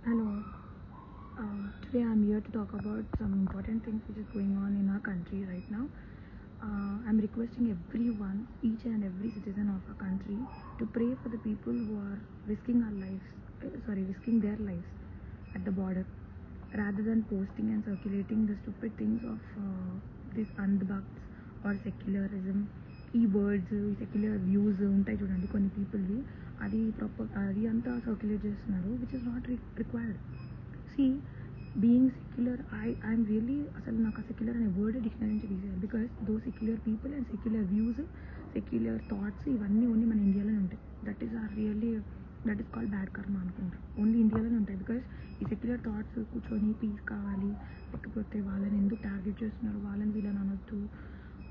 Hello. Today I'm here to talk about some important things which is going on in our country right now. I'm requesting everyone, each and every citizen of our country, to pray for the people who are risking their lives at the border, rather than posting and circulating the stupid things of this andhbhakts or secularism. ఈ words ఈ secular views ఉంటాయి చూడండి కొన్ని పీపుల్వి, అది అంతా circulate చేస్తున్నారు, which is not required. See, being secular, I'm really, అసలు నాకు ఆ సెక్యులర్ అనే వర్డ్ డిక్షనరీ నుంచి తీసేయాలి. Because those secular people and secular views, secular thoughts ఇవన్నీ ఓన్లీ మన ఇండియాలోనే ఉంటాయి. దట్ ఈస్ కాల్డ్ బ్యాడ్ కర్మ అనుకుంటా. ఓన్లీ ఇండియాలోనే ఉంటాయి. బికాస్ ఈ సెక్యులర్ థాట్స్ కూర్చొని పీస్ కావాలి, లేకపోతే వాళ్ళని ఎందుకు టార్గెట్ చేస్తున్నారు, వాళ్ళని వీళ్ళని అనొద్దు,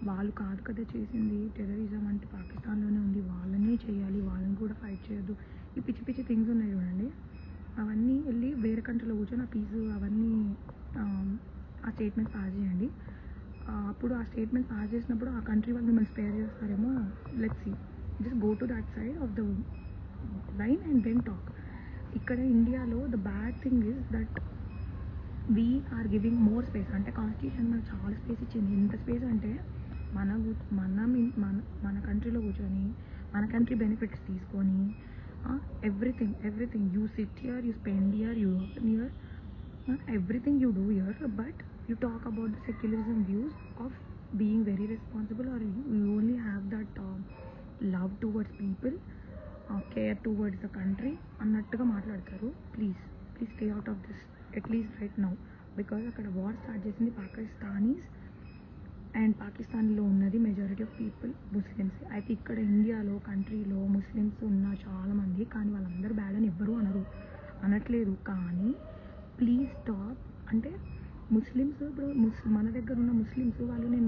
వాళ్ళు కాదు కదా చేసింది, టెర్రరిజం అంటే పాకిస్తాన్లోనే ఉంది, వాళ్ళనే చేయాలి, వాళ్ళని కూడా ఫైట్ చేయొద్దు, ఈ పిచ్చి పిచ్చి థింగ్స్ ఉన్నాయి చూడండి. అవన్నీ వెళ్ళి వేరే కంట్రీలో కూర్చొని ఆ పీసు అవన్నీ ఆ స్టేట్మెంట్స్ పాస్ చేయండి. అప్పుడు ఆ స్టేట్మెంట్ పాస్ చేసినప్పుడు ఆ కంట్రీ వాళ్ళు మిమ్మల్ని స్పేర్ చేస్తారేమో. Let's see, just go to that side of the line and then talk. ఇక్కడ ఇండియాలో the bad thing is that we are giving more space. అంటే కాన్స్టిట్యూషన్ మనకు చాలా స్పేస్ ఇచ్చింది. ఎంత స్పేస్ అంటే మనం మన మన కంట్రీలో కూర్చొని మన కంట్రీ బెనిఫిట్స్ తీసుకొని everything you sit here, you spend here, you earn here, everything you do here, but you talk about the secularism views of being very responsible, or you only have that love towards people, care towards the country అన్నట్టుగా మాట్లాడతారు. Please stay out of this at least right now. Because అక్కడ war start చేసింది Pakistanis, and పాకిస్తాన్లో ఉన్నది majority of people Muslims. అయితే ఇక్కడ ఇండియాలో కంట్రీలో ముస్లిమ్స్ ఉన్న చాలామంది, కానీ వాళ్ళందరూ బ్యాడ్ అని ఎవ్వరూ అనట్లేదు. కానీ ప్లీజ్ స్టాప్. అంటే ముస్లిమ్స్ ఇప్పుడు మన దగ్గర ఉన్న ముస్లిమ్స్ వాళ్ళు, నేను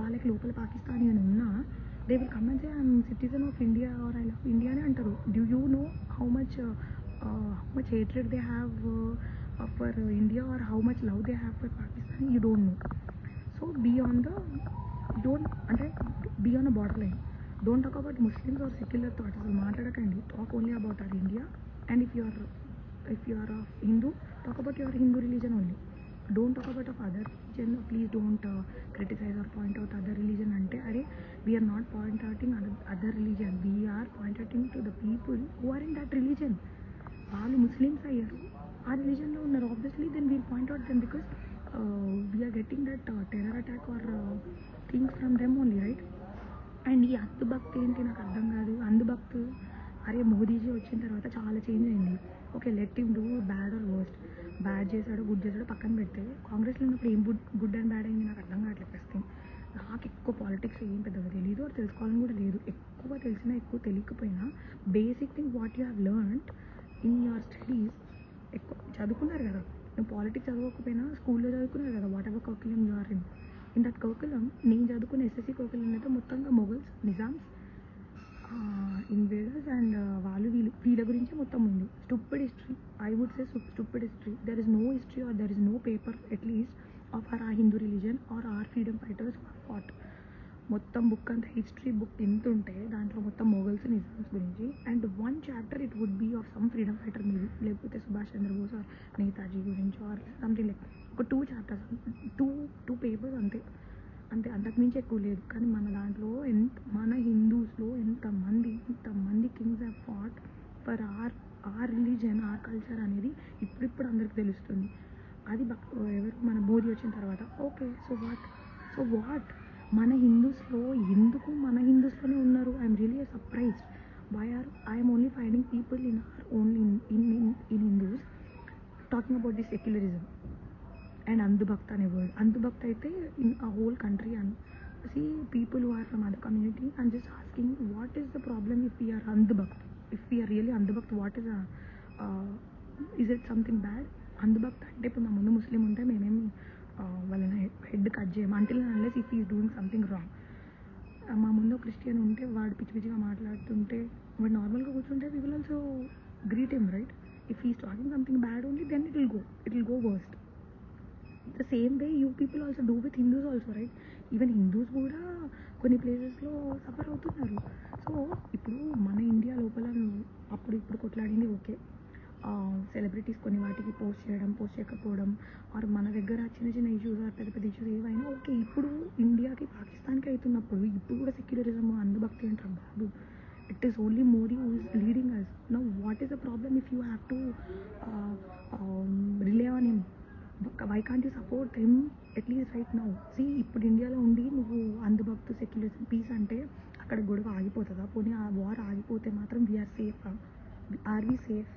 వాళ్ళకి లోపల పాకిస్తానీ అని ఉన్నా, they will come and say I'm citizen of India or I love India అని అంటారు. Do you know how much hatred they have for India, or how much love they have for Pakistan? You don't know. So be on a borderline. Don't talk about Muslims or secular thoughts. అసలు మాట్లాడకండి. Talk only about our India. And if you are a Hindu, talk about your Hindu religion only. Don't talk about of other religion. Please don't criticize or point out other religion. అంటే అరే, we are not pointing other religion. We are pointing to the people who are in that religion. వాళ్ళు Muslims అయ్యారు, ఆ రిలీజన్లో ఉన్నారు. Obviously then we'll point out them, because we're getting that terror attack or things from them only, right? And ఈ అంధభక్తి ఏంటి నాకు అర్థం కాదు. అంధభక్తి, అరే మోదీజీ వచ్చిన తర్వాత చాలా చేంజ్ అయింది. Okay, let him do bad or worst. Bad చేశాడో గుడ్ చేశాడో పక్కన పెడితే, కాంగ్రెస్లో ఉన్నప్పుడు ఏం గుడ్ అండ్ బ్యాడ్ అయింది నాకు అర్థం కావట్లేదు ఫస్ట్ థింగ్. నాకు ఎక్కువ పాలిటిక్స్ ఏం పెద్దగా తెలియదు, అది తెలుసుకోవాలని కూడా లేదు. ఎక్కువ తెలిసినా ఎక్కువ తెలియకపోయినా basic thing what you have learned in your studies, ఎక్కువ చదువుకున్నారు కదా. నువ్వు పాలిటిక్స్ చదవకపోయినా స్కూల్లో చదువుకున్నారు కదా, whatever curriculum you are in that curriculum. నేను చదువుకున్న ఎస్ఎస్సి కరికులం అయితే మొత్తంగా మొఘల్స్, నిజామ్స్, ఇన్వేడర్స్ అండ్ వీళ్ళ గురించి మొత్తం ఉంది. Stupid history, I would say stupid history. There is no history or there is no paper at least of our Hindu religion or our freedom fighters fought. మొత్తం book అంతా history book ఎంత ఉంటే దాంట్లో మొత్తం మొఘల్స్, నిజామ్స్ గురించి, and one chapter it would be of some freedom fighter maybe, లేకపోతే Subhash Chandrabose are Netaji గురించి or something like ఒక 2 చాప్టర్స్, టూ పేపర్స్ అంతే. అంతకుమించి ఎక్కువ లేదు. కానీ మన దాంట్లో మన హిందూస్లో ఎంతమంది kings have fought for our religion, or culture అనేది ఇప్పుడు అందరికి తెలుస్తుంది. అది ఎవరు మన మోదీ వచ్చిన తర్వాత ఓకే, సో వాట్ మన హిందూస్లో ఎందుకు మన హిందూస్లోనే ఉన్నారు? I'm really surprised. I'm only finding people in are only in Hindus talking about the secularism and అంధభక్త అనే వర్డ్. అంధభక్త అయితే in a whole country. And see, people who are from other community, I'm just asking what is the problem if we're అంధభక్త? If we're really అంధభక్త, what is it something bad? అంధభక్త అంటే ఇప్పుడు మా ముందు ముస్లిం ఉంటే మేమేమి వాళ్ళని హెడ్ కట్ చేయము, until unless if is doing something wrong. మా ముందు క్రిస్టియన్ ఉంటే వాడు పిచ్చి పిచ్చిగా మాట్లాడుతుంటే, వాడు నార్మల్గా కూర్చుంటే we will also greet him, right? If is talking something bad only, then it will go worst. The same way you people also do with Hindus also, right? Even Hindus కూడా కొన్ని ప్లేసెస్లో సఫర్ అవుతున్నారు. సో ఇప్పుడు మన ఇండియా లోపల ఇప్పుడు కొట్లాడింది okay, celebrities కొన్ని వాటికి పోస్ట్ చేయడం, పోస్ట్ చేయకపోవడం, ఆర్ మన దగ్గర చిన్న చిన్న ఇష్యూస్ ఆర్ పెద్ద పెద్ద ఇష్యూస్ ఏవైనా ఓకే. ఇప్పుడు ఇండియాకి పాకిస్తాన్కి అవుతున్నప్పుడు ఇప్పుడు కూడా సెక్యులరిజం అంధభక్తి అంటారు బాబు. It is only Modi who is leading us. Now what is the problem if you have to rely on him? Why can't you support him at least right now? See ఇప్పుడు ఇండియాలో ఉండి నువ్వు అంధభక్తు సెక్యులరిజం పీస్ అంటే అక్కడ గొడవ ఆగిపోతుందా? పోనీ ఆ వార్ ఆగిపోతే మాత్రం we're safe? Are we safe?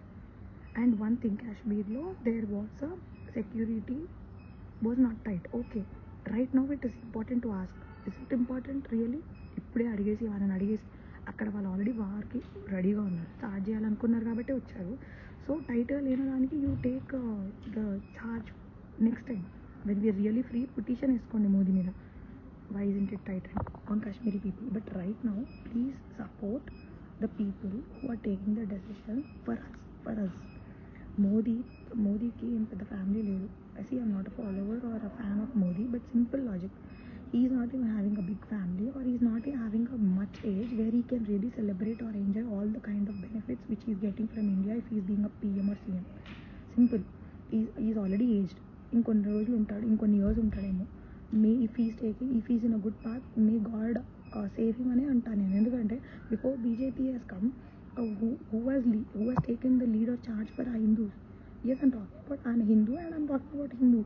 And one thing, కాశ్మీర్లో there was a security was not tight. Okay, right now it is important to ask, is it important really? ఇప్పుడే అడిగేసి వాళ్ళని అడిగేసి అక్కడ వాళ్ళు ఆల్రెడీ వార్కి రెడీగా ఉన్నారు, స్టార్ట్ చేయాలనుకున్నారు కాబట్టి వచ్చారు. సో టైట్గా లేని దానికి you take the charge next time when we're really free. Petition వేసుకోండి మోదీ మీద, why isn't it tight on Kashmiri people? But right now, please support the people who are taking the decision for us. మోదీకి ఏం పెద్ద family లేదు. I see, I'm not a follower or a fan of Modi, but simple logic. He is not even having a big family, or he is not having a much age where he can really celebrate or enjoy all the kind of benefits which he is getting from India if he is being a PM or CM. Simple. He is already aged. ఇంకొన్ని రోజులు ఉంటాడు, ఇంకొన్ని years ఉంటాడేమో. If is in a good path, may God save him అనే అంటాను నేను. ఎందుకంటే before BJP he's come, who has taken the lead or charge for our Hindus? Yes, I'm Hindu and I'm talking about Hindu.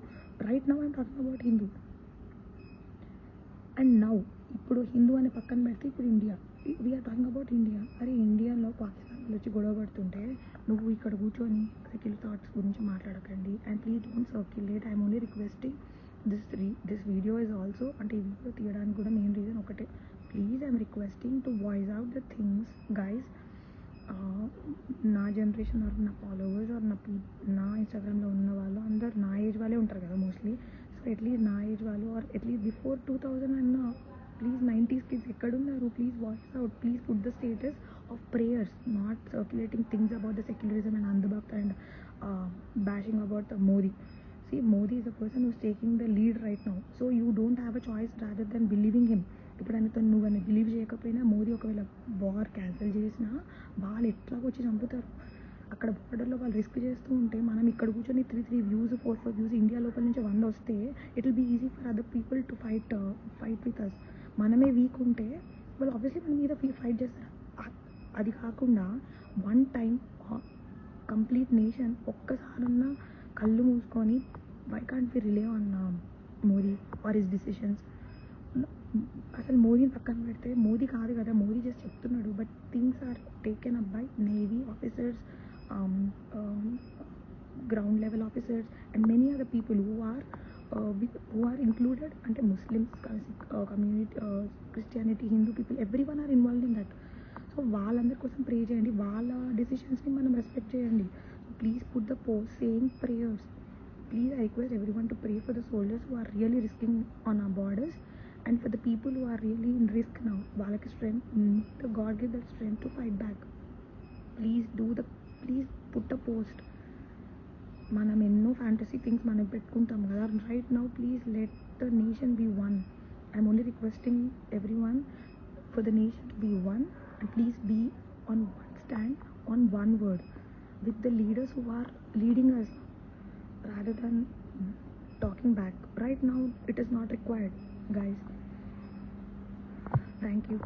Right now I'm talking about Hindu. And now ఇప్పుడు హిందూ అనే పక్కన పెడితే ఇప్పుడు India, we're talking about India. అరే ఇండియాలో పాకిస్తాన్లో వచ్చి గొడవ పడుతుంటే నువ్వు ఇక్కడ కూర్చొని సెక్యులర్ థాట్స్ గురించి మాట్లాడకండి. And please don't circulate. I'm only requesting this video is also, అంటే ఈ వీడియో తీయడానికి కూడా మెయిన్ రీజన్ ఒకటే, please I'm requesting to voice out the things guys. నా జనరేషన్ ఆర్ నా ఫాలోవర్స్ ఆర్ నా ఇన్స్టాగ్రామ్లో ఉన్న వాళ్ళు అందరు నా ఏజ్ వాళ్ళే ఉంటారు కదా మోస్ట్లీ. సో అట్లీస్ట్ నా ఏజ్ వాళ్ళు ఆర్ అట్లీస్ట్ బిఫోర్ 2000 అన్న ప్లీజ్ 90s కిడ్స్ ఎక్కడున్నారు? Please voice out. Please put the status of prayers, not circulating things about the secularism and అంధభక్త and bashing about the Modi. See, Modi is a person who is taking the lead right now. So you don't have a choice rather than believing him. ఇప్పుడు ఆయనతో నువ్వు అని believe చేయకపోయినా మోదీ ఒకవేళ war cancel చేసినా వాళ్ళు ఎట్లాగో వచ్చి చంపుతారు. అక్కడ బార్డర్లో వాళ్ళు రిస్క్ చేస్తూ ఉంటే మనం ఇక్కడ కూర్చొని 3 వ్యూస్ 4 వ్యూస్ ఇండియా లోపల నుంచి 100 వస్తే it will be easy for other people to fight with us. మనమే వీక్ ఉంటే వాళ్ళు ఆబ్వియస్లీ మన మీద ఫైట్ చేస్తారు. అది కాకుండా వన్ టైం కంప్లీట్ నేషన్ ఒక్కసారన్నా కళ్ళు మూసుకొని why can't we rely on Modi or his decisions? అసలు మోదీని పక్కన పెడితే మోదీ కాదు కదా, మోదీ జస్ట్ చెప్తున్నాడు. But things are taken up by navy officers, ground level officers and many other people who are included. అంటే Muslims, community, Christianity, Hindu people, every one are involved in that. So వాళ్ళందరి కోసం ప్రే చేయండి, వాళ్ళ డెసిషన్స్ని మనం respect చేయండి. So please put the post saying prayers. Please, I request everyone to pray for the soldiers who are really risking on our borders and for the people who are really in risk now. Valaki strength, the God give that strength to fight back. Please put a post. మనం ఎన్నో fantasy things మనం పెట్టుకుంటాం కదా. Right now please let the nation be one. I'm only requesting every one for the nation to be one and please be on one stand, on one word with the leaders who are leading us rather than talking back. Right now it is not required, guys. Thank you.